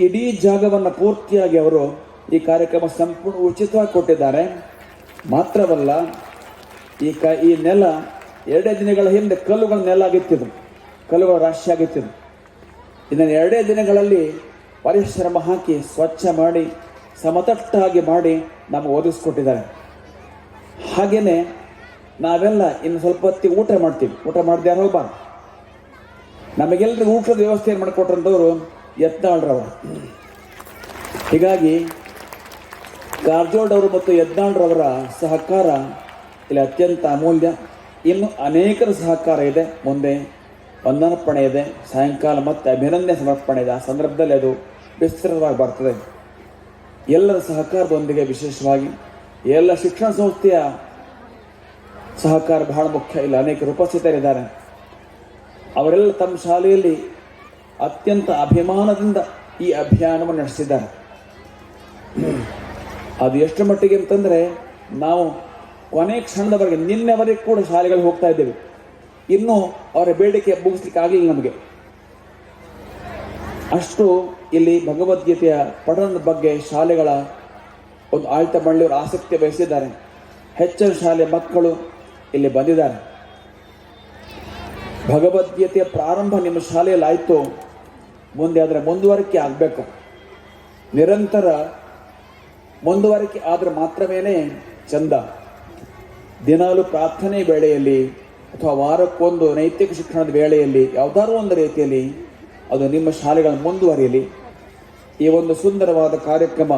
ಇಡೀ ಜಾಗವನ್ನು ಪೂರ್ತಿಯಾಗಿ ಅವರು ಈ ಕಾರ್ಯಕ್ರಮ ಸಂಪೂರ್ಣ ಉಚಿತವಾಗಿ ಕೊಟ್ಟಿದ್ದಾರೆ. ಮಾತ್ರವಲ್ಲ, ಈ ನೆಲ 2 ದಿನಗಳ ಹಿಂದೆ ಕಲ್ಲುಗಳ ನೆಲ ಆಗಿತ್ತಿದ್ರು, ಕಲ್ಲುಗಳ ರಾಶಿ ಆಗಿತ್ತಿದ್ರು. ಇದನ್ನು 2 ದಿನಗಳಲ್ಲಿ ಪರಿಶ್ರಮ ಹಾಕಿ ಸ್ವಚ್ಛ ಮಾಡಿ ಸಮತಟ್ಟಾಗಿ ಮಾಡಿ ನಮಗೆ ಒದಗಿಸ್ಕೊಟ್ಟಿದ್ದಾರೆ. ಹಾಗೇನೆ ನಾವೆಲ್ಲ ಇನ್ನು ಸ್ವಲ್ಪ ಹೊತ್ತಿಗೆ ಊಟ ಮಾಡ್ತೀವಿ. ಊಟ ಮಾಡದೆ ಯಾರು ಹೋಗ್ಬಾರ್ದು. ನಮಗೆಲ್ಲರಿಗೂ ಊಟದ ವ್ಯವಸ್ಥೆ ಮಾಡಿಕೊಟ್ಟಂಥವ್ರು ಯತ್ನಾಳ್ರವರು. ಹೀಗಾಗಿ ಕಾರಜೋಳರವರು ಮತ್ತು ಯತ್ನಾಳ್ರವರ ಸಹಕಾರ ಇಲ್ಲಿ ಅತ್ಯಂತ ಅಮೂಲ್ಯ. ಇನ್ನು ಅನೇಕರ ಸಹಕಾರ ಇದೆ. ಮುಂದೆ ವಂದನರ್ಪಣೆ ಇದೆ, ಸಾಯಂಕಾಲ ಮತ್ತೆ ಅಭಿನಂದನೆ ಸಮರ್ಪಣೆ ಇದೆ. ಆ ಸಂದರ್ಭದಲ್ಲಿ ಅದು ವಿಸ್ತೃತವಾಗಿ ಬರ್ತದೆ. ಎಲ್ಲರ ಸಹಕಾರದೊಂದಿಗೆ ವಿಶೇಷವಾಗಿ ಎಲ್ಲ ಶಿಕ್ಷಣ ಸಂಸ್ಥೆಯ ಸಹಕಾರ ಬಹಳ ಮುಖ್ಯ. ಇಲ್ಲ ಅನೇಕರು ಉಪಸ್ಥಿತರಿದ್ದಾರೆ. ಅವರೆಲ್ಲ ತಮ್ಮ ಶಾಲೆಯಲ್ಲಿ ಅತ್ಯಂತ ಅಭಿಮಾನದಿಂದ ಈ ಅಭಿಯಾನವನ್ನು ನಡೆಸಿದ್ದಾರೆ. ಅದು ಎಷ್ಟು ಮಟ್ಟಿಗೆ ಅಂತಂದರೆ, ನಾವು ಕೊನೆ ಕ್ಷಣದವರೆಗೆ ನಿನ್ನೆವರೆಗೆ ಕೂಡ ಶಾಲೆಗಳಿಗೆ ಹೋಗ್ತಾ ಇದ್ದೇವೆ. ಇನ್ನೂ ಅವರ ಬೇಡಿಕೆ ಮುಗಿಸ್ಲಿಕ್ಕೆ ಆಗಲಿಲ್ಲ ನಮಗೆ. ಅಷ್ಟು ಇಲ್ಲಿ ಭಗವದ್ಗೀತೆಯ ಪಠಣದ ಬಗ್ಗೆ ಶಾಲೆಗಳ ಒಂದು ಆಡಳಿತ ಮಂಡಳಿಯವರು ಆಸಕ್ತಿ ವಹಿಸಿದ್ದಾರೆ. ಹೆಚ್ಚಿನ ಶಾಲೆ ಮಕ್ಕಳು ಇಲ್ಲಿ ಬಂದಿದ್ದಾರೆ. ಭಗವದ್ಗೀತೆಯ ಪ್ರಾರಂಭ ನಿಮ್ಮ ಶಾಲೆಯಲ್ಲಿ ಆಯಿತು, ಮುಂದೆ ಅದರ ಮುಂದುವರಿಕೆ ಆಗಬೇಕು. ನಿರಂತರ ಮುಂದುವರಿಕೆ ಆದರೆ ಮಾತ್ರವೇ ಚಂದ. ದಿನಾಲು ಪ್ರಾರ್ಥನೆ ವೇಳೆಯಲ್ಲಿ ಅಥವಾ ವಾರಕ್ಕೊಂದು ನೈತಿಕ ಶಿಕ್ಷಣದ ವೇಳೆಯಲ್ಲಿ ಯಾವುದಾದ್ರೂ ಒಂದು ರೀತಿಯಲ್ಲಿ ಅದು ನಿಮ್ಮ ಶಾಲೆಗಳ ಮುಂದುವರಿಯಲಿ. ಈ ಒಂದು ಸುಂದರವಾದ ಕಾರ್ಯಕ್ರಮ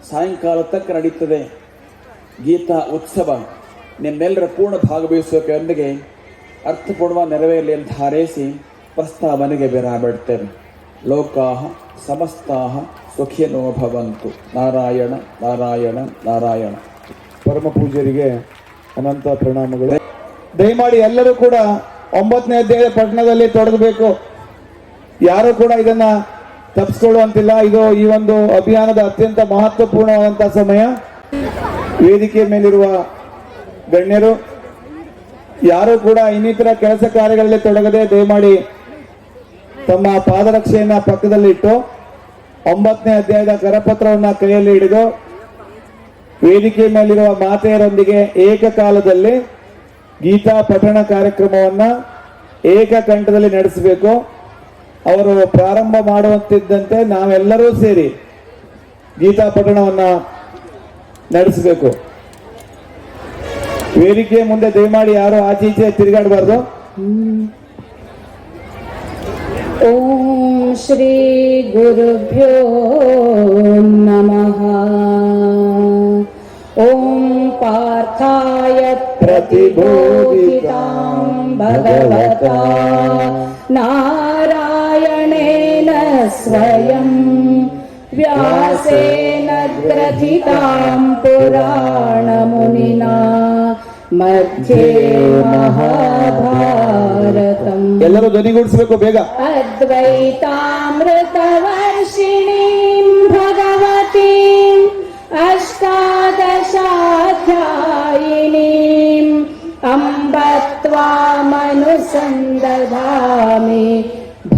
ಸಾಯಂಕಾಲ ತನಕ ನಡೀತದೆ. ಗೀತಾ ಉತ್ಸವ ನಿಮ್ಮೆಲ್ಲರ ಪೂರ್ಣ ಭಾಗವಹಿಸುವಿಕೆಯೊಂದಿಗೆ ಅರ್ಥಪೂರ್ಣ ನೆರವೇರಲಿ ಅಂತ ಹಾರೈಸಿ ಪ್ರಸ್ತಾವನೆಗೆ ಬಿಡ್ತೇವೆ. ಲೋಕಾಹ ಸಮಸ್ತಾಹ ಸುಖಿನೋ ಭವಂತು. ನಾರಾಯಣ ನಾರಾಯಣ ನಾರಾಯಣ. ಪರಮ ಪೂಜ್ಯರಿಗೆ ಅನಂತ ಪ್ರಣಾಮಗಳು. ದಯಮಾಡಿ ಎಲ್ಲರೂ ಕೂಡ 9ನೇ ಅಧ್ಯಾಯದ ಪಠಣದಲ್ಲಿ ತೊಡಗಬೇಕು. ಯಾರು ಕೂಡ ಇದನ್ನ ತಪ್ಪಿಸ್ಕೊಳ್ಳುವಂತಿಲ್ಲ. ಇದು ಈ ಒಂದು ಅಭಿಯಾನದ ಅತ್ಯಂತ ಮಹತ್ವಪೂರ್ಣವಾದಂತಹ ಸಮಯ. ವೇದಿಕೆ ಮೇಲಿರುವ ಗಣ್ಯರು ಯಾರು ಕೂಡ ಇನ್ನಿತರ ಕೆಲಸ ಕಾರ್ಯಗಳಲ್ಲಿ ತೊಡಗದೆ ದಯಮಾಡಿ ತಮ್ಮ ಪಾದರಕ್ಷೆಯನ್ನ ಪಕ್ಕದಲ್ಲಿಟ್ಟು 9ನೇ ಅಧ್ಯಾಯದ ಕರಪತ್ರವನ್ನ ಕೈಯಲ್ಲಿ ಹಿಡಿದು ವೇದಿಕೆ ಮೇಲಿರುವ ಮಾತೆಯರೊಂದಿಗೆ ಏಕಕಾಲದಲ್ಲಿ ಗೀತಾ ಪಠಣ ಕಾರ್ಯಕ್ರಮವನ್ನ ಏಕಕಂಠದಲ್ಲಿ ನಡೆಸಬೇಕು. ಅವರು ಪ್ರಾರಂಭ ಮಾಡುವಂತಿದ್ದಂತೆ ನಾವೆಲ್ಲರೂ ಸೇರಿ ಗೀತಾ ಪಠಣವನ್ನ ನಡೆಸಬೇಕು. ವೇದಿಕೆ ಮುಂದೆ ದಯಮಾಡಿ ಯಾರು ಆಚೆ ಈಚೆ ತಿರುಗಾಡಬಾರ್ದು. ಓಂ ಶ್ರೀ ಗುರುಭ್ಯೋ ನಮಃ. ಓಂ ಪಾರ್ಥಾಯ ಪ್ರತಿಬೋಧಿತಾಂ ಭಗವತಾ ನಾರಾಯಣೇನ ಸ್ವಯಂ ವ್ಯಾಸೇನ ಗ್ರಥಿತಾಂ ಪುರಾಣಮುನಿನಾ ಮಧ್ಯೆ ಮಹಾಭಾರತಂ. ಎಲ್ಲರೂ ಧ್ವನಿಗೂಡಿಸಬೇಕು ಬೇಗ. ಅದ್ವೈತಾಮೃತವರ್ಷಿಣೀಂ ಭಗವತೀಂ ಅಷ್ಟಾದಶಾಧ್ಯಾಯಿನೀಂ ಅಂಬ ತ್ವಾಮನುಸಂದಧಾಮಿ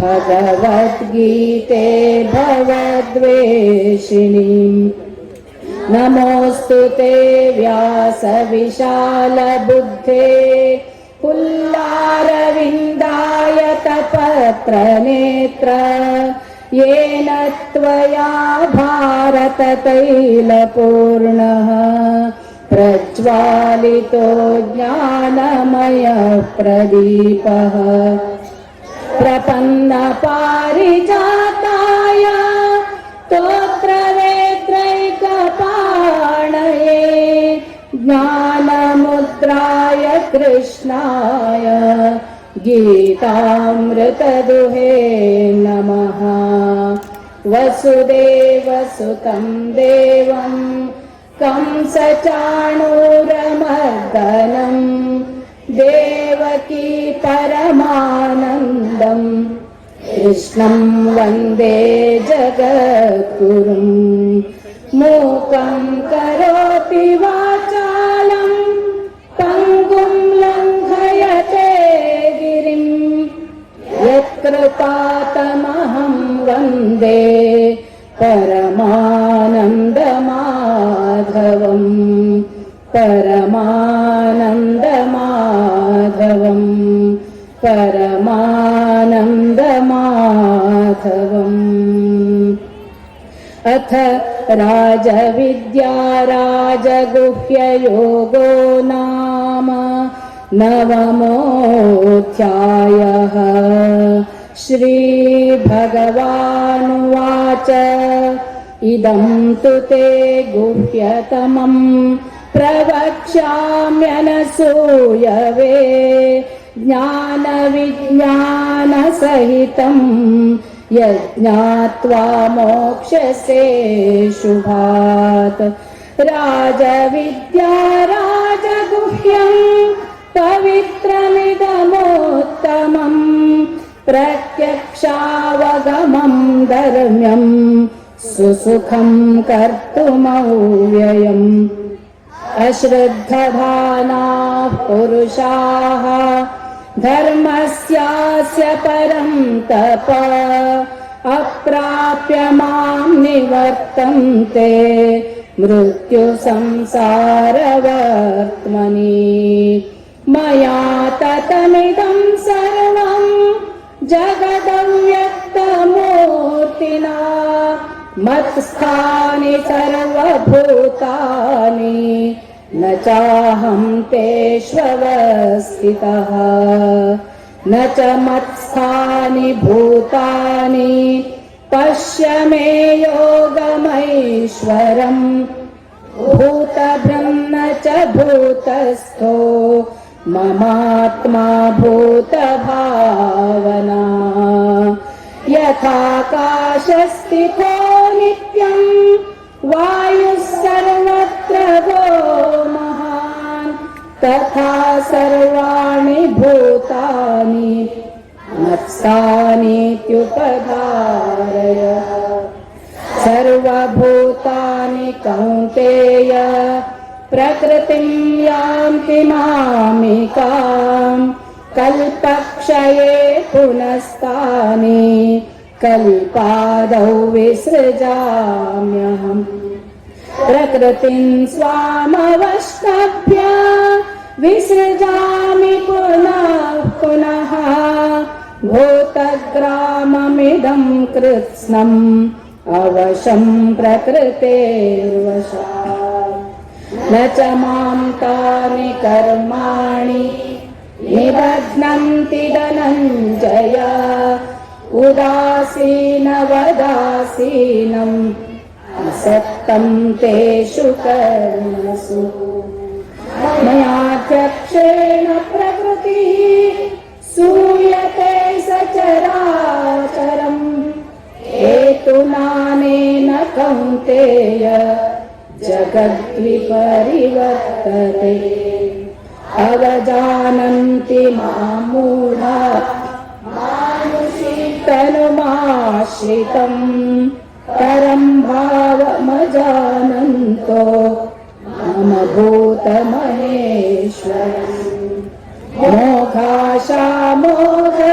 ಭಗವದ್ಗೀತೆ ಭವದ್ವೇಷಿಣೀಂ. ನಮೋऽस्तु ते व्यासविशालबुद्धे पुल्लारविन्दायतपत्रनेत्र येन त्वया भारततैलपूर्णः प्रज्वालितो ज्ञानमयप्रदीपः. प्रपन्नपारिजाताय स्तोत्रवेत्रैकपाणये ज्ञानमुद्राय कृष्णाय गीतामृतदुहे नमः. वसुदेवसुतं देवं कंसचाणूरमर्दनं देवकी परमानन्दं कृष्णं वन्दे जगद्गुरुं. मूकं करोति वाचालं पङ्गुं लङ्घयते गिरिं यत्कृपातमहं वन्दे परमानन्दमाधवं. परमानन्दमाधवं परमानन्दमाधवम्. अथ राजविद्या राजगुह्ययोगो नाम नवमोऽध्यायः. श्रीभगवानुवाच इदं तु ते गुह्यतमं प्रवक्ष्याम्यनसूयवे ज्ञानविज्ञानसहितं यज्ञात्वा मोक्षसे शुभात्. राजविद्या राजगुह्यं पवित्रमिदमोत्तमम् प्रत्यक्षावगमम् धर्म्यम् सुसुखम् कर्तुमव्ययम् अश्रद्धधानाः पुरुषाः धर्मस्यास्य परम् तप अप्राप्य माम् निवर्तन्ते मृत्युसंसारवर्त्मनि मया ततमिदं सर्वं जगदव्यक्तमूर्तिना मत्स्थानि सर्वभूतानि न चाहं तेष्वस्थितः न च मत्स्थानि भूतानि पश्य मे योगमैश्वरम् भूतभृन्न च भूतस्थो ममात्मा भूतभावना यथाकाशस्थितो नित्यम् वायुः सर्वत्र गो महान् तथा सर्वाणि भूतानि मत्स्थानीत्युपधारय सर्वभूतानि कौन्तेय प्रकृतिं यान्ति मामिकाम् कल्पक्षये पुनस्तानि कल्पादौ विसृजाम्यहम् प्रकृतिं स्वामवष्टभ्य विसृजामि पुनः पुनः भूतग्राममिदं कृत्स्नम् अवशं प्रकृतेर्वशात् न च मां तानि कर्माणि निबध्नन्ति धनञ्जय उदासीनवदासीनम् असक्तं तेषु कर्मसु मयाध्यक्षेण प्रकृतिः सूयते सचराचरम् हेतुनानेन कौन्तेय जगद्विपरिवर्तते अवजानन्ति मां मूढा मानुषीतनुमाश्रितम् परं भावमजानन्तो मम भूतमहेश्वरम्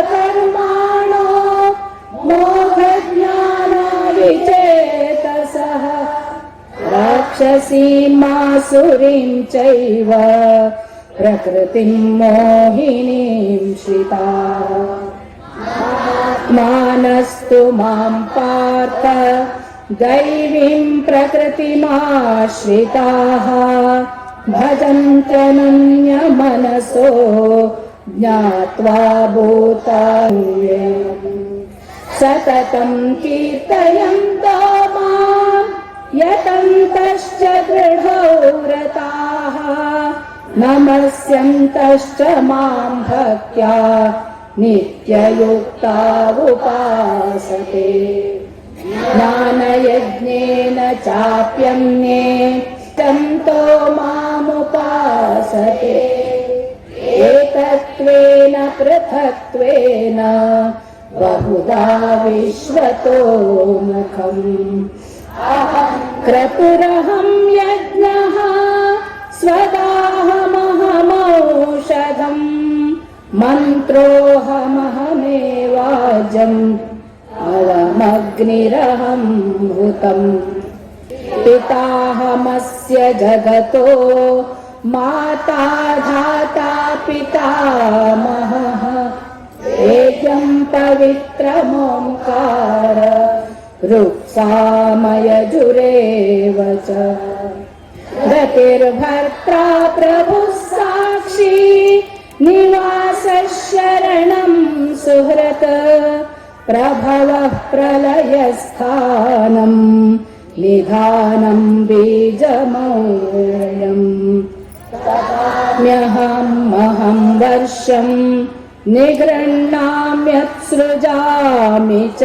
मोघाशामोघकर्माणो मोघज्ञानविचेतसः राक्षसीमासुरीं चैव प्रकृतिं मोहिनीं श्रिताः मानस्तु मां पार्थ दैवीं प्रकृतिमाश्रिताः भजन्त्यनन्यमनसो ज्ञात्वा भूतान्यम् सततं कीर्तयन्तो मां यतन्तश्च दृढो व्रताः नमस्यन्तश्च मां भक्त्या नित्ययुक्ता उपासते ज्ञानयज्ञेन चाप्यन्ये तन्तो मामुपासते एकत्वेन पृथक्त्वेन बहुधा विश्वतो मुखम् क्रतुरहं यज्ञः स्वदाहमहमौषधम् मन्त्रोऽहमहमेवाजम् अवमग्निरहं हृतम् पिताहमस्य जगतो माता धाता पितामहः वेद्यं पवित्रमोङ्कार ऋक्सामयजुरेव च गतिर्भर्त्रा प्रभुः साक्षी निवासः शरणं सुहृत् प्रभवः प्रलयस्थानं निधानं बीजमौल्यम् तदाम्यहं वर्षं निगृह्णाम्यत्सृजामि च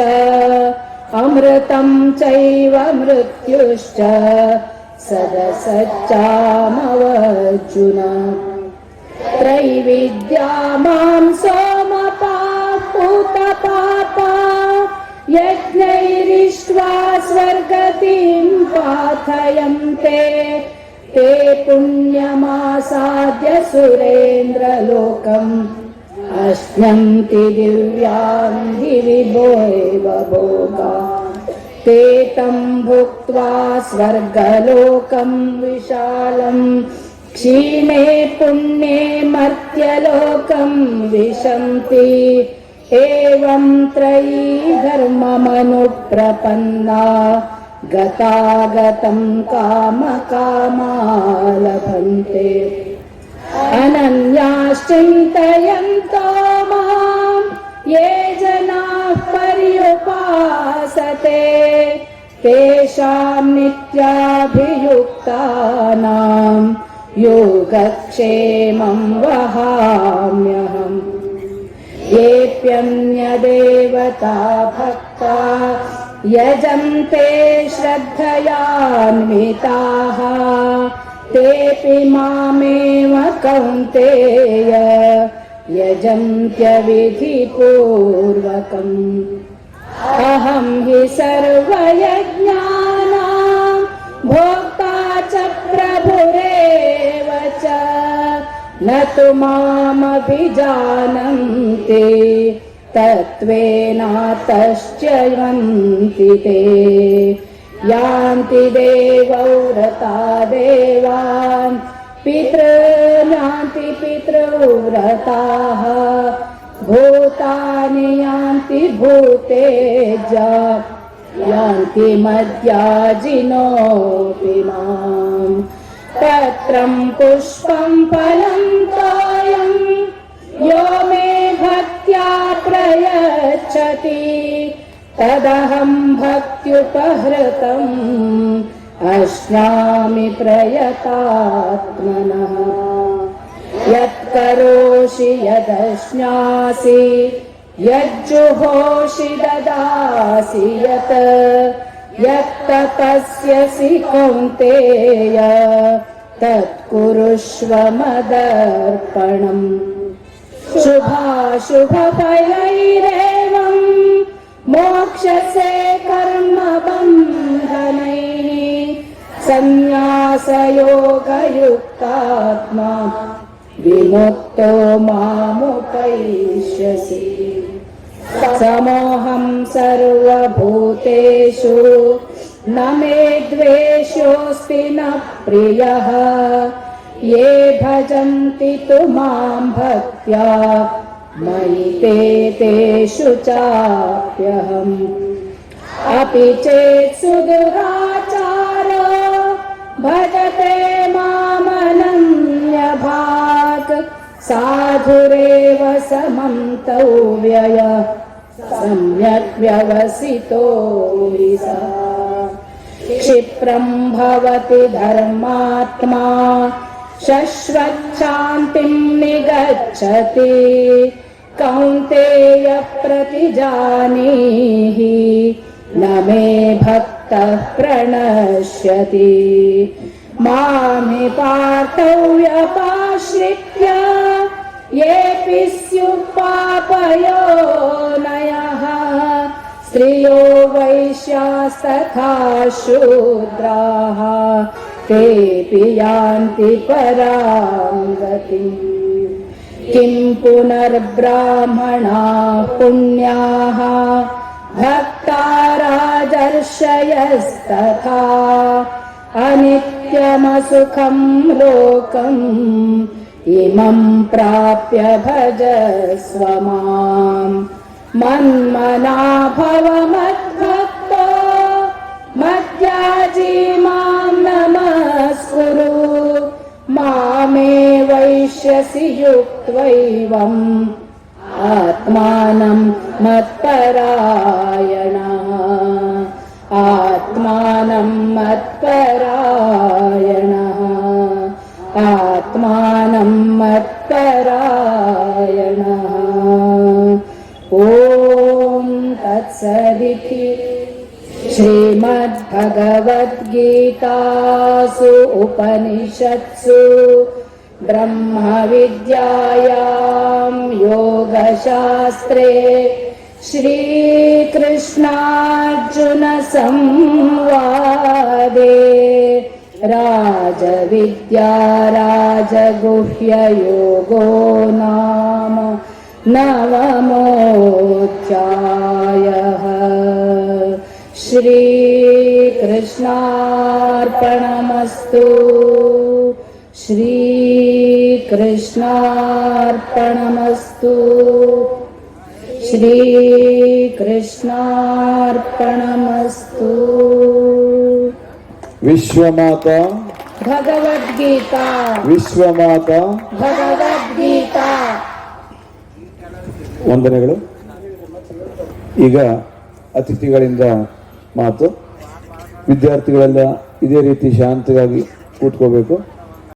अमृतं चैव मृत्युश्च सदसच्चामवर्जुन त्रैविद्या मां सोमपापूतपापा यज्ञैरिष्ट्वा स्वर्गतिं पाथयन्ते ते पुण्यमासाद्य सुरेन्द्रलोकम् अश्नन्ति दिव्यां दिवि भोग भोगान् ते तं भुक्त्वा स्वर्गलोकं विशालम् क्षीणे पुण्ये मर्त्यलोकं विशन्ति एवं त्रयी धर्ममनुप्रपन्ना गतागतं कामकामा लभन्ते अनन्याश्चिन्तयन्तो मां ये जनाः पर्युपासते तेषां नित्याभियुक्तानां योगक्षेमं वहाम्यहम् येऽप्यन्यदेवता भक्ता यजन्ते श्रद्धयान्विताः तेऽपि मामेव कौन्तेय यजन्त्यविधिपूर्वकम् अहं हि सर्वयज्ञानां भोक्ता च प्रभुरेव च न तु मामभिजानन्ति तत्त्वेनातश्च्यवन्ति ते यान्ति देवव्रता देवान् पितॄणान्ति पितृव्रताः भूतानि यान्ति भूतेजा यान्ति मद्याजिनोऽपि माम् पत्रं पुष्पं फलं तोयं यो मे भक्त्या प्रयच्छति तदहं भक्त्युपहृतम् अश्नामि प्रयतात्मनः यत्करोषि यदश्नासि यज्जुहोषि ददासि यत् यत्तपस्यसि कौन्तेय तत्कुरुष्व मदर्पणम् शुभाशुभफलैरेवं मोक्षसे कर्मबन्धनैः संन्यासयोगयुक्तात्मा विमुक्तो मामुपैष्यसि समोऽहं सर्वभूतेषु न मे द्वेषोऽस्ति न प्रियः ये भजन्ति तु मां भक्त्या मयि ते तेषु चाप्यहम् अपि चेत् सुदुराचारो भजते मामनन्यभाक् साधुरेव समन्तव्यय सम्यक् व्यवसितो हि सः क्षिप्रं भवति धर्मात्मा शश्वच्छान्तिं निगच्छति कौन्तेय प्रतिजानीहि न मे भक्तः प्रणश्यति मामि पार्थव्यपाश्रित्य येऽपि स्युः पापयोनयः स्त्रियो वैश्यास्तथा शूद्राः तेऽपि यान्ति परां गतिम् किं पुनर्ब्राह्मणाः पुण्याः भक्ता राजर्षयस्तथा अनित्यमसुखं लोकम् इमं प्राप्य भजस्व माम् मन्मना भव मद्भक्तो मद्याजी मां नमस्कुरु मामे वैष्यसि युक्त्वैवम् आत्मानं मत्परायणः आत्मानं मत्परायणः आत्मानं मत्परायणः ॐ तत्सदिति श्रीमद्भगवद्गीतासु उपनिषत्सु ब्रह्मविद्यायां योगशास्त्रे श्रीकृष्णार्जुनसंवादे राजविद्या राजगुह्ययोगो नाम नवमोऽध्यायः। श्रीकृष्णार्पणमस्तु। श्रीकृष्णार्पणमस्तु। श्रीकृष्णार्पणमस्तु। ವಿಶ್ವಮಾತಾ ಭಗವದ್ಗೀತಾ ವಿಶ್ವಮಾತಾ ಭಗವದ್ಗೀತಾ. ವಂದನೆಗಳು. ಈಗ ಅತಿಥಿಗಳಿಂದ ಮಾತು. ವಿದ್ಯಾರ್ಥಿಗಳೆಲ್ಲ ಇದೇ ರೀತಿ ಶಾಂತವಾಗಿ ಕೂತ್ಕೋಬೇಕು.